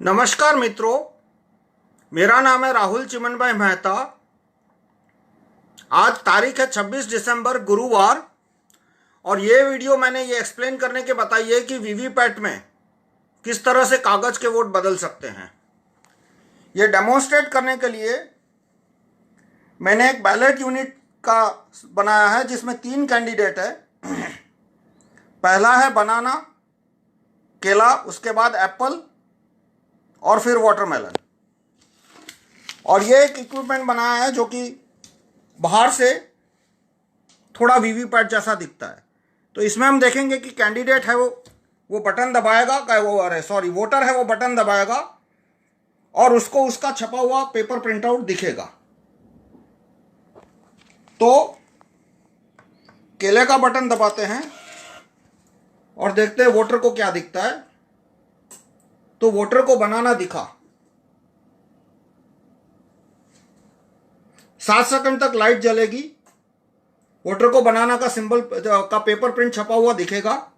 नमस्कार मित्रों, मेरा नाम है राहुल चिमन भाई मेहता। आज तारीख है 26 दिसंबर गुरुवार और ये वीडियो मैंने ये एक्सप्लेन करने के बताई है कि वीवीपैट में किस तरह से कागज़ के वोट बदल सकते हैं। ये डेमोन्स्ट्रेट करने के लिए मैंने एक बैलेट यूनिट का बनाया है जिसमें 3 कैंडिडेट है। पहला है बनाना, केला, उसके बाद एप्पल और फिर वाटरमेलन। और ये एक इक्विपमेंट बनाया है जो कि बाहर से थोड़ा वीवीपैट जैसा दिखता है। तो इसमें हम देखेंगे कि कैंडिडेट है वो बटन दबाएगा, वोटर है वो बटन दबाएगा और उसको उसका छपा हुआ पेपर प्रिंटआउट दिखेगा। तो केले का बटन दबाते हैं और देखते हैं वोटर को क्या दिखता है। तो वोटर को बनाना दिखा। 7 सेकंड तक लाइट जलेगी, वोटर को बनाना का सिंबल का पेपर प्रिंट छपा हुआ दिखेगा।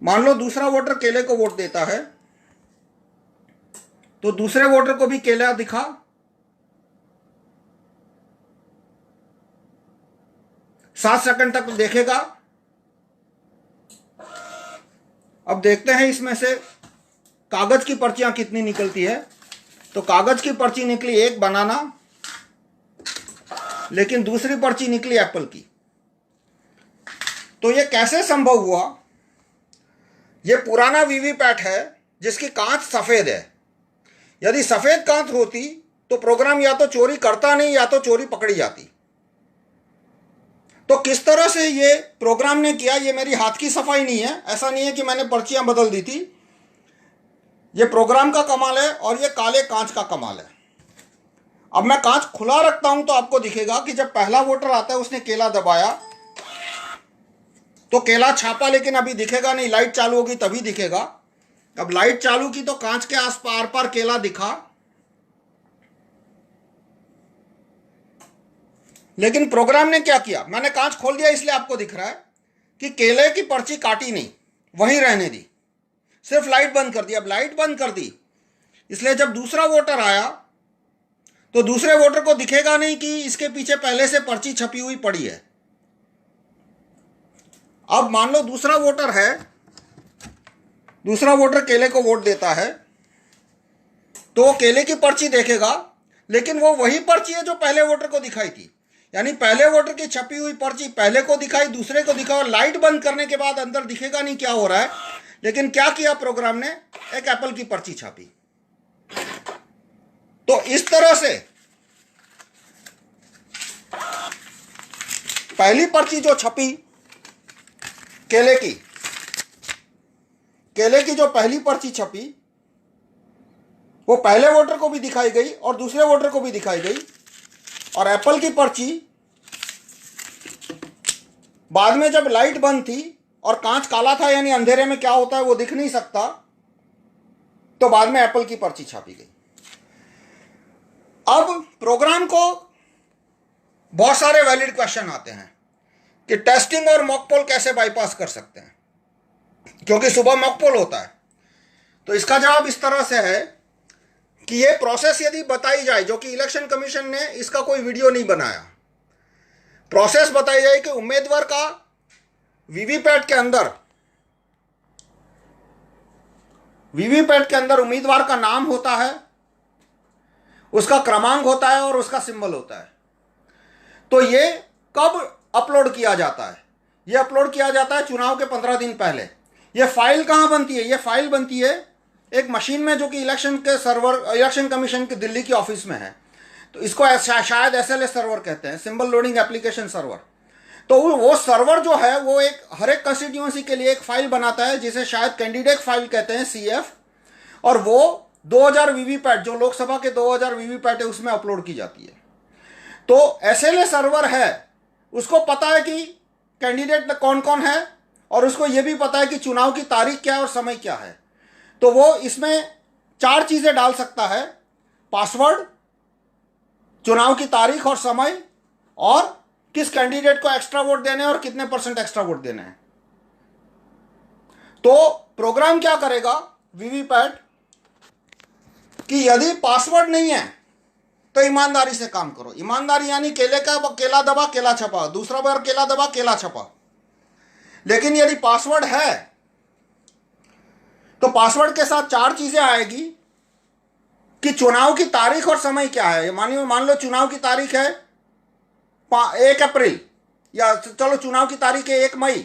मान लो दूसरा वोटर केले को वोट देता है तो दूसरे वोटर को भी केला दिखा। 7 सेकंड तक देखेगा। अब देखते हैं इसमें से कागज की पर्चियां कितनी निकलती है। तो कागज की पर्ची निकली एक बनाना, लेकिन दूसरी पर्ची निकली एप्पल की। तो ये कैसे संभव हुआ? ये पुराना वीवीपैट है जिसकी कांच सफेद है। यदि सफेद कांच होती तो प्रोग्राम या तो चोरी करता नहीं या तो चोरी पकड़ी जाती। तो किस तरह से ये प्रोग्राम ने किया, ये मेरी हाथ की सफाई नहीं है। ऐसा नहीं है कि मैंने पर्चियां बदल दी थी। ये प्रोग्राम का कमाल है और ये काले कांच का कमाल है। अब मैं कांच खुला रखता हूं तो आपको दिखेगा कि जब पहला वोटर आता है उसने केला दबाया तो केला छापा, लेकिन अभी दिखेगा नहीं। लाइट चालू होगी तभी दिखेगा। अब लाइट चालू की तो कांच के आस पार पार केला दिखा, लेकिन प्रोग्राम ने क्या किया, मैंने कांच खोल दिया इसलिए आपको दिख रहा है कि केले की पर्ची काटी नहीं, वहीं रहने दी, सिर्फ लाइट बंद कर दी। अब लाइट बंद कर दी इसलिए जब दूसरा वोटर आया तो दूसरे वोटर को दिखेगा नहीं कि इसके पीछे पहले से पर्ची छपी हुई पड़ी है। अब मान लो दूसरा वोटर है, दूसरा वोटर केले को वोट देता है तो वो केले की पर्ची देखेगा, लेकिन वो वही पर्ची है जो पहले वोटर को दिखाई थी। यानी पहले वोटर की छपी हुई पर्ची पहले को दिखाई, दूसरे को दिखा, और लाइट बंद करने के बाद अंदर दिखेगा नहीं क्या हो रहा है। लेकिन क्या किया प्रोग्राम ने, एक एप्पल की पर्ची छापी। तो इस तरह से पहली पर्ची जो छपी केले की जो पहली पर्ची छपी वो पहले वोटर को भी दिखाई गई और दूसरे वोटर को भी दिखाई गई। और एप्पल की पर्ची बाद में जब लाइट बंद थी और कांच काला था, यानी अंधेरे में क्या होता है वो दिख नहीं सकता, तो बाद में एप्पल की पर्ची छापी गई। अब प्रोग्राम को बहुत सारे वैलिड क्वेश्चन आते हैं कि टेस्टिंग और मॉक पोल कैसे बाईपास कर सकते हैं, क्योंकि सुबह मॉक पोल होता है। तो इसका जवाब इस तरह से है कि ये प्रोसेस यदि बताई जाए, जो कि इलेक्शन कमीशन ने इसका कोई वीडियो नहीं बनाया, प्रोसेस बताई जाए कि उम्मीदवार का वीवीपैट के अंदर उम्मीदवार का नाम होता है, उसका क्रमांक होता है और उसका सिंबल होता है। तो ये कब अपलोड किया जाता है? ये अपलोड किया जाता है चुनाव के 15 दिन पहले। ये फाइल कहाँ बनती है? ये फाइल बनती है एक मशीन में जो कि इलेक्शन कमीशन के दिल्ली की ऑफिस में है। तो इसको शायद SLS सर्वर कहते हैं, सिंबल लोडिंग एप्लीकेशन सर्वर। तो वो सर्वर जो है वो हर एक कंस्टिट्यूएंसी के लिए एक फाइल बनाता है जिसे शायद कैंडिडेट फाइल कहते हैं, CF। और वो 2000 वीवीपैट, जो लोकसभा के 2000 वीवीपैट है, उसमें अपलोड की जाती है। तो SLS सर्वर है, उसको पता है कि कैंडिडेट कौन कौन है और उसको ये भी पता है कि चुनाव की तारीख क्या है और समय क्या है। तो वो इसमें 4 चीजें डाल सकता है: पासवर्ड, चुनाव की तारीख और समय, और किस कैंडिडेट को एक्स्ट्रा वोट देने हैं और कितने % एक्स्ट्रा वोट देने हैं। तो प्रोग्राम क्या करेगा, वीवीपैट कि यदि पासवर्ड नहीं है तो ईमानदारी से काम करो। ईमानदारी यानी केले का केला दबा केला छपा, दूसरा बार केला दबा केला छपा। लेकिन यदि पासवर्ड है तो पासवर्ड के साथ 4 चीजें आएगी कि चुनाव की तारीख और समय क्या है। मान लो चुनाव की तारीख है 1 अप्रैल, या चलो चुनाव की तारीख है 1 मई,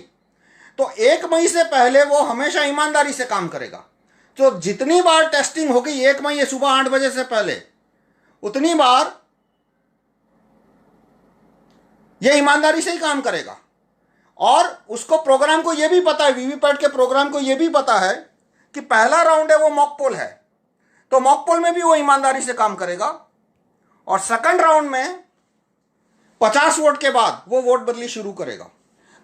तो 1 मई से पहले वो हमेशा ईमानदारी से काम करेगा। तो जितनी बार टेस्टिंग होगी 1 मई ये सुबह 8 बजे से पहले, उतनी बार ये ईमानदारी से ही काम करेगा। और उसको प्रोग्राम को ये भी पता है, वीवीपैट के प्रोग्राम को ये भी पता है कि पहला राउंड है वो मॉक पोल है, तो मॉक पोल में भी वो ईमानदारी से काम करेगा। और सेकंड राउंड में 50 वोट के बाद वो वोट बदली शुरू करेगा।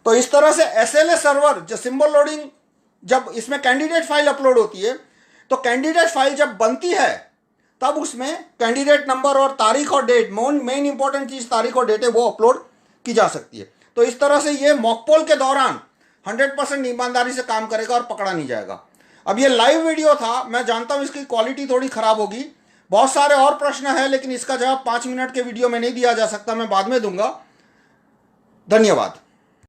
तो इस तरह से एसएलए सर्वर जो सिंबल लोडिंग, जब इसमें कैंडिडेट फाइल अपलोड होती है तो कैंडिडेट फाइल जब बनती है तब उसमें कैंडिडेट नंबर और तारीख और डेट, मेन इंपॉर्टेंट चीज तारीख और डेट है, वो अपलोड की जा सकती है। तो इस तरह से ये मॉक पोल के दौरान 100% ईमानदारी से काम करेगा और पकड़ा नहीं जाएगा। अब ये लाइव वीडियो था, मैं जानता हूं इसकी क्वालिटी थोड़ी खराब होगी, बहुत सारे और प्रश्न है, लेकिन इसका जवाब 5 मिनट के वीडियो में नहीं दिया जा सकता, मैं बाद में दूंगा। धन्यवाद।